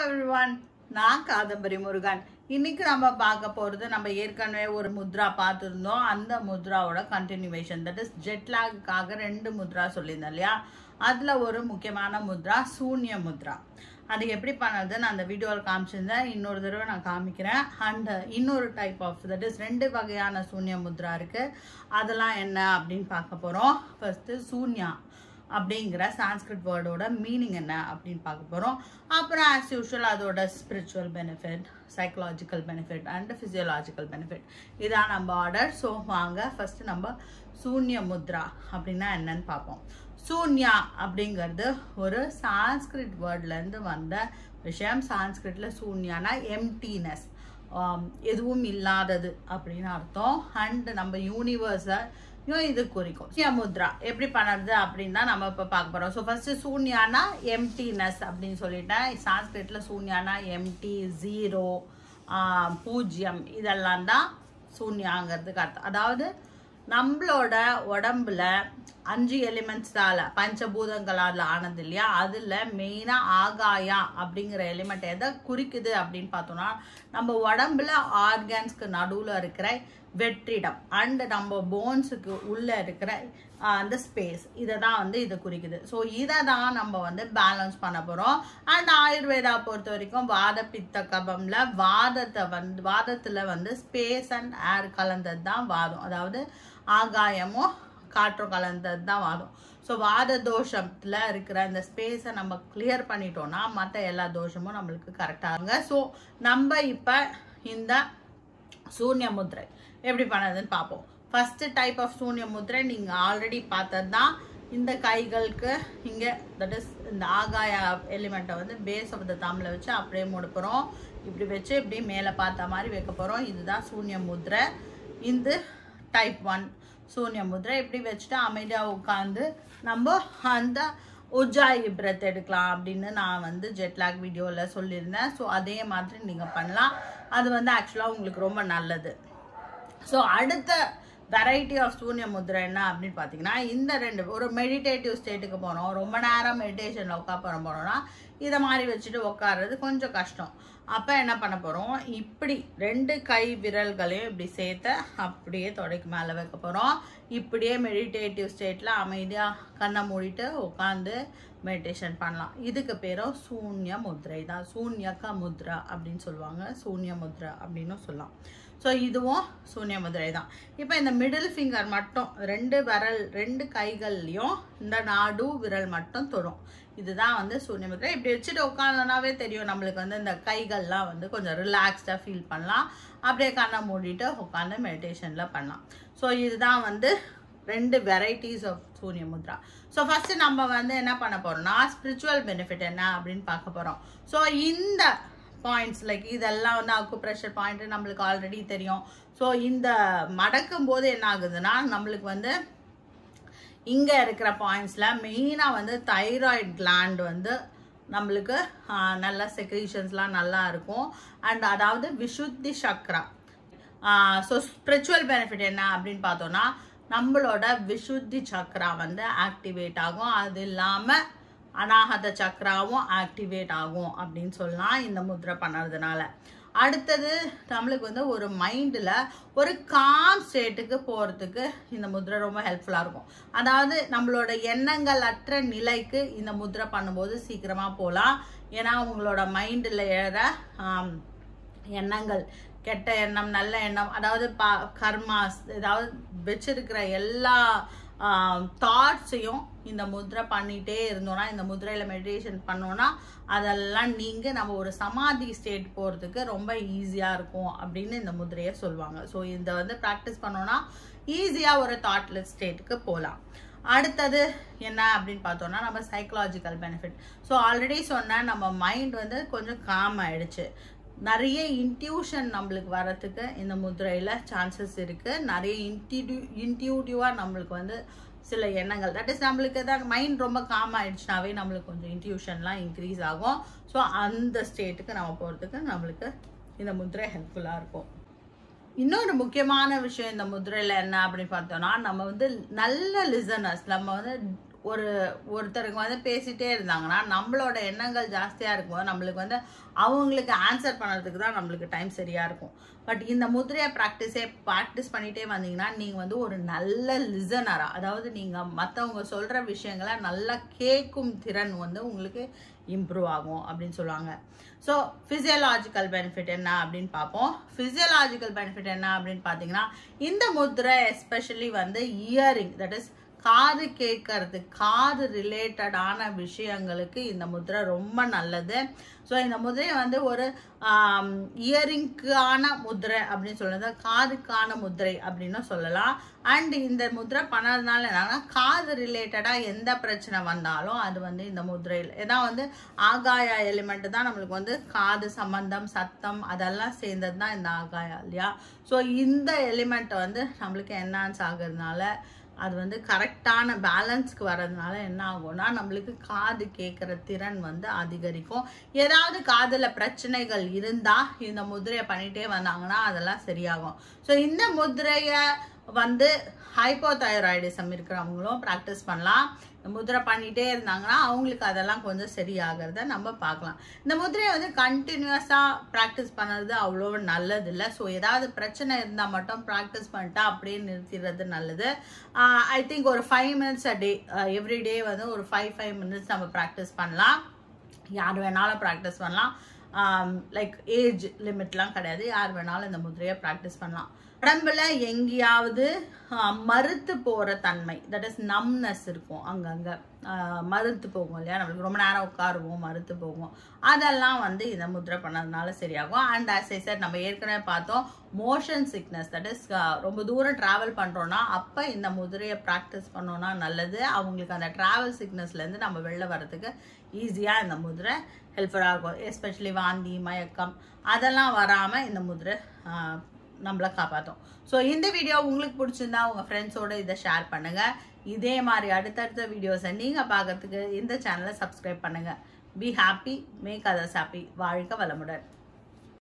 everyone, நான் காதம்பரி முருகன். இன்னைக்கு நம்ம பார்க்க போறது நம்ம ஏற்கனவே ஒரு முத்ரா பார்த்திருந்தோம். அந்த முத்ராவோட கண்டினியூவேஷன், தட் இஸ் ஜெட் லாக்காக ரெண்டு முத்ரா சொல்லியிருந்தேன் இல்லையா. அதுல ஒரு முக்கியமான முத்ரா சூன்ய முத்ரா. அது எப்படி பண்ணது நான் அந்த வீடியோவில் காமிச்சிருந்தேன். இன்னொரு தடவை நான் காமிக்கிறேன். அண்ட் இன்னொரு டைப் ஆஃப், தட் இஸ் ரெண்டு வகையான சூன்ய முத்ரா இருக்கு. அதெல்லாம் என்ன அப்படின்னு பார்க்க போறோம். ஃபர்ஸ்ட் சூன்யா அப்படிங்கிற சான்ஸ்கிரிட் வேர்டோட மீனிங் என்ன அப்படின்னு பார்க்க போகிறோம். அப்புறம் ஆஸ் யூஷுவல் அதோட spiritual benefit, psychological benefit and physiological benefit, இதான் நம்ம ஆர்டர். ஸோ வாங்க ஃபர்ஸ்ட் நம்ம சூன்ய முத்ரா அப்படின்னா என்னன்னு பார்ப்போம். சூன்யா அப்படிங்கிறது ஒரு சான்ஸ்கிரிட் வேர்ட்லேருந்து வந்த விஷயம். சான்ஸ்கிரிட்ல சூன்யானா எம்டினஸ், எதுவும் இல்லாதது அப்படின்னு அர்த்தம். அண்ட் நம்ம யூனிவர்ஸை இது குறிக்கும். சூன்ய முத்ரா எப்படி பண்ணுறது அப்படின்னா நம்ம இப்போ பார்க்க போகிறோம். ஸோ ஃபர்ஸ்ட் சூன்யானா எம்டினஸ் அப்படின்னு சொல்லிட்டேன். சான்ஸ்கிரிட்ல சூன்யானா எம்டி, ஜீரோ, பூஜ்யம், இதெல்லாம் தான் சூன்யாங்கிறதுக்கு அர்த்தம். அதாவது நம்மளோட உடம்புல 5 எலிமெண்ட்ஸால, பஞ்சபூதங்களால் ஆனது இல்லையா, அதுல மெயினா ஆகாயா அப்படிங்கிற எலிமெண்ட் எதை குறிக்குது அப்படின்னு பார்த்தோம்னா நம்ம உடம்புல ஆர்கான்ஸ்க்கு நடுவுல இருக்கிற வெற்றிடம் அண்ட் நம்ம போன்ஸுக்கு உள்ள இருக்கிற அந்த ஸ்பேஸ், இதை தான் இது குறிக்குது. ஸோ இதை தான் நம்ம பேலன்ஸ் பண்ண போறோம். அண்ட் ஆயுர்வேதா பொறுத்த வரைக்கும் வாத பித்த கபம்ல வாதத்துல ஸ்பேஸ் அண்ட் ஏர் கலந்தது தான் வாதம். அதாவது ஆகாயமும் காற்றும் கலந்தது தான் வாதம். ஸோ வாத தோஷத்துல இருக்கிற இந்த ஸ்பேஸை நம்ம கிளியர் பண்ணிட்டோம்னா மற்ற எல்லா தோஷமும் நம்மளுக்கு கரெக்டாகுங்க. ஸோ நம்ம இப்போ இந்த சூன்ய முத்ரை எப்படி பண்ணதுன்னு பார்ப்போம். ஃபர்ஸ்ட் டைப் ஆஃப் சூன்ய முத்ரை நீங்க ஆல்ரெடி பார்த்தது தான். இந்த கைகளுக்கு இங்க, தட் இஸ் இந்த ஆகாய எலிமெண்ட்டை பேஸ் ஆஃப் த தம்ல வச்சு அப்படியே மூடப்போறோம். இப்படி வச்சு இப்படி மேலே பார்த்த மாதிரி வைக்க போறோம். இதுதான் சூன்ய முத்ரை. இந்த டைப் 1 சூன்ய முத்ரை இப்படி வச்சுட்டு அமைதியா உட்காந்து நம்ம அந்த உஜ்ஜாயி பிரெத் எடுக்கலாம் அப்படின்னு நான் ஜெட்லாக் வீடியோவில் சொல்லியிருந்தேன். ஸோ அதே மாதிரி நீங்கள் பண்ணலாம். அது ஆக்சுவலாக உங்களுக்கு ரொம்ப நல்லது. ஸோ அடுத்த வெரைட்டி ஆஃப் சூன்ய முத்ரை என்ன அப்படின்னு பார்த்தீங்கன்னா, இந்த ரெண்டு ஒரு மெடிடேட்டிவ் ஸ்டேட்டுக்கு போகிறோம், ரொம்ப நேரம் மெடிடேஷனில் உட்கார போகிறோம்னா இதை மாதிரி வச்சுட்டு உட்கார்றது கொஞ்சம் கஷ்டம். அப்போ என்ன பண்ண போகிறோம், இப்படி 2 கை விரல்களையும் இப்படி சேர்த்து அப்படியே தொடைக்கு மேலே வைக்க போகிறோம். இப்படியே மெடிடேட்டிவ் ஸ்டேட்டில் அமைதியாக கண்ணை மூடிட்டு உட்காந்து மெடிடேஷன் பண்ணலாம். இதுக்கு பேரும் சூன்ய முத்ரை தான். சூன்யக்க முத்ரா அப்படின்னு சொல்லுவாங்க, சூன்ய முத்ரா அப்படின்னு சொல்லலாம். ஸோ இதுவும் சூன்ய முத்ரை தான். இப்போ இந்த மிடில் ஃபிங்கர் மட்டும் 2 கைகள்லையும் இந்த நடு விரல் மட்டும் தொடும். இதுதான் சூன்ய முத்ரை. இப்படி வச்சுட்டு உட்காந்தோன்னாவே தெரியும் நம்மளுக்கு இந்த கைகள்லாம் கொஞ்சம் ரிலாக்ஸ்டாக ஃபீல் பண்ணலாம். அப்படியே கண்ணை மூடிட்டு உட்காந்து மெடிடேஷனில் பண்ணலாம். ஸோ இதுதான் 2 வெரைட்டிஸ் ஆஃப் சூன்ய முத்ரா. ஸோ ஃபர்ஸ்ட் நம்ம என்ன பண்ண போறோம்னா ஸ்பிரிச்சுவல் பெனிஃபிட் என்ன அப்படின்னு பார்க்க போறோம். ஸோ இந்த பாயிண்ட்ஸ் லைக் இதெல்லாம் அக்குப்ரெஷர் பாயிண்ட் நம்மளுக்கு ஆல்ரெடி தெரியும். ஸோ இந்த மடக்கும் போது என்ன ஆகுதுன்னா நம்மளுக்கு இங்க இருக்கிற பாயிண்ட்ஸ்ல மெயினா தைராய்டு கிளாண்ட் நம்மளுக்கு நல்ல செக்ரீஷன்ஸ்லாம் நல்லா இருக்கும். அண்ட் அதாவது விசுத்தி சக்ரா. ஸோ ஸ்பிரிச்சுவல் பெனிஃபிட் என்ன அப்படின்னு பார்த்தோம்னா நம்மளோட விசுத்தி சக்ரா ஆக்டிவேட் ஆகும். அது இல்லாம அநாகத சக்ராவும் ஆக்டிவேட் ஆகும் அப்படின்னு சொல்லலாம் இந்த முத்ரை பண்ணுறதுனால. அடுத்தது நம்மளுக்கு ஒரு மைண்டில் ஒரு காம் ஸ்டேட்டுக்கு போகிறதுக்கு இந்த முத்ரை ரொம்ப ஹெல்ப்ஃபுல்லாக இருக்கும். அதாவது நம்மளோட எண்ணங்கள் அற்ற நிலைக்கு இந்த முத்ரை பண்ணும்போது சீக்கிரமாக போகலாம். ஏன்னா உங்களோட மைண்டில் ஏற எண்ணங்கள், கெட்ட எண்ணம், நல்ல எண்ணம், அதாவது கர்மாஸ், ஏதாவது வச்சிருக்கிற எல்லா தாட்ஸையும் இந்த முத்ரை பண்ணிட்டே இருந்தோம்னா, இந்த முத்ரையில மெடிடேஷன் பண்ணோம்னா அதெல்லாம் நீங்க நம்ம ஒரு சமாதி ஸ்டேட் போறதுக்கு ரொம்ப ஈஸியா இருக்கும் அப்படின்னு இந்த முத்ரையை சொல்லுவாங்க. ஸோ இந்த ப்ராக்டிஸ் பண்ணோம்னா ஈஸியா ஒரு தாட்லெஸ் ஸ்டேட்டுக்கு போகலாம். அடுத்தது என்ன அப்படின்னு பார்த்தோம்னா நம்ம சைக்கலாஜிக்கல் பெனிஃபிட். ஸோ ஆல்ரெடி சொன்ன நம்ம மைண்ட் கொஞ்சம் காம் ஆயிடுச்சு. நிறைய இன்ட்யூஷன் நம்மளுக்கு வரத்துக்கு இந்த முத்ரையில சான்சஸ் இருக்கு. நிறைய இன்ட்யூட்டிவா நம்மளுக்கு சில எண்ணங்கள், தட் இஸ் நம்மளுக்கு தான் மைண்ட் ரொம்ப காம் ஆயிடுச்சுனாவே நம்மளுக்கு கொஞ்சம் இன்ட்யூஷன்லாம் இன்க்ரீஸ் ஆகும். ஸோ அந்த ஸ்டேட்டுக்கு நம்ம போறதுக்கு நம்மளுக்கு இந்த முத்ரை ஹெல்ப்ஃபுல்லா இருக்கும். இன்னொரு முக்கியமான விஷயம் இந்த முத்ரையில என்ன அப்படின்னு பார்த்தோம்னா நம்ம நல்ல லிசனர்ஸ், நம்ம ஒருத்தருக்கு வந்து பேசிட்டே இருந்தாங்கன்னா நம்மளோட எண்ணங்கள் ஜாஸ்தியாக இருக்கும்போது நம்மளுக்கு வந்து அவங்களுக்கு ஆன்சர் பண்ணுறதுக்கு தான் நம்மளுக்கு டைம் சரியாக இருக்கும். பட் இந்த முதிரையை ப்ராக்டிஸ் பண்ணிகிட்டே வந்தீங்கன்னா நீங்கள் வந்து ஒரு நல்ல லிசனராக, அதாவது நீங்கள் மற்றவங்க சொல்கிற விஷயங்களை நல்லா கேட்கும் திறன் வந்து உங்களுக்கு இம்ப்ரூவ் ஆகும் அப்படின்னு சொல்லுவாங்க. ஸோ ஃபிசியலாஜிக்கல் பெனிஃபிட் என்ன அப்படின்னு பார்ப்போம். ஃபிசியலாஜிக்கல் பெனிஃபிட் என்ன அப்படின்னு பார்த்தீங்கன்னா, இந்த முதிரை எஸ்பெஷலி வந்து இயரிங், தட் இஸ் காது கேட்கறது, காது ரிலேட்டடான விஷயங்களுக்கு இந்த முதிரை ரொம்ப நல்லது. ஸோ இந்த முதிரையை வந்து ஒரு இயரிங்கான முதிரை அப்படின்னு சொல்றது, காதுக்கான முதிரை அப்படின்னு சொல்லலாம். அண்ட் இந்த முதிரை பண்ணதுனால என்னன்னா, காது ரிலேட்டடாக எந்த பிரச்சனை வந்தாலும் அது வந்து இந்த முதிரையில் ஏன்னா வந்து ஆகாயா எலிமெண்ட் தான் நம்மளுக்கு வந்து காது சம்பந்தம், சத்தம் அதெல்லாம் சேர்ந்தது தான் இந்த ஆகாயா இல்லையா. ஸோ இந்த எலிமெண்ட் வந்து நம்மளுக்கு என்ஹான்ஸ் ஆகுறதுனால, அது வந்து கரெக்டான பேலன்ஸ்க்கு வர்றதுனால என்ன ஆகும்னா நம்மளுக்கு காது கேட்குற திறன் வந்து அதிகரிக்கும். ஏதாவது காதில் பிரச்சனைகள் இருந்தால் இந்த முதிரையை பண்ணிகிட்டே வந்தாங்கன்னா அதெல்லாம் சரியாகும். ஸோ இந்த முதிரையை வந்து ஹைப்போதைராய்டிசம் இருக்கிறவங்களும் ப்ராக்டிஸ் பண்ணலாம். இந்த முதிரை பண்ணிகிட்டே இருந்தாங்கன்னா அவங்களுக்கு அதெல்லாம் கொஞ்சம் சரியாகிறத நம்ம பார்க்கலாம். இந்த முதிரையை வந்து கண்டினியூஸாக ப்ராக்டிஸ் பண்ணுறது அவ்வளோ நல்லது இல்லை. ஸோ ஏதாவது பிரச்சனை இருந்தால் மட்டும் ப்ராக்டிஸ் பண்ணிட்டா அப்படியே நிறுத்திடுறது நல்லது. ஐ திங்க் ஒரு 5 minutes a day, every day வந்து ஒரு 5 minutes நம்ம ப்ராக்டிஸ் பண்ணலாம். யார் வேணாலும் ப்ராக்டிஸ் பண்ணலாம். லைக் ஏஜ் லிமிட்லாம் கிடையாது, யார் வேணாலும் இந்த முதிரையை ப்ராக்டிஸ் பண்ணலாம். உடம்புல எங்கேயாவது மறுத்து போகிற தன்மை, தட் இஸ் நம்னஸ் இருக்கும், அங்கங்கே மறுத்து போகும் இல்லையா, நம்மளுக்கு ரொம்ப நேரம் உட்காருவோம் மறுத்து போகும், அதெல்லாம் வந்து இந்த முதிரை பண்ணதுனால சரியாகும். அண்ட் ஆஸ் ஐ செட் நம்ம ஏற்கனவே பார்த்தோம், மோஷன் சிக்னஸ், தட் இஸ் ரொம்ப தூரம் ட்ராவல் பண்ணுறோன்னா அப்போ இந்த முதிரையை ப்ராக்டிஸ் பண்ணோன்னா நல்லது. அவங்களுக்கு அந்த ட்ராவல் சிக்னஸ்லேருந்து நம்ம வெளில வர்றதுக்கு ஈஸியாக இந்த முதிரை ஹெல்ப்ஃபுல்லாக இருக்கும். எஸ்பெஷலி வாந்தி, மயக்கம் அதெல்லாம் வராமல் இந்த முதிரை நம்மளை காப்பாற்றும். ஸோ இந்த வீடியோ உங்களுக்கு பிடிச்சிருந்தா உங்கள் ஃப்ரெண்ட்ஸோடு இதை ஷேர் பண்ணுங்கள். இதே மாதிரி அடுத்தடுத்த வீடியோஸை நீங்கள் பார்க்கறதுக்கு இந்த சேனலை சப்ஸ்கிரைப் பண்ணுங்கள். Be happy, make others happy. வாழ்க வளமுடன்.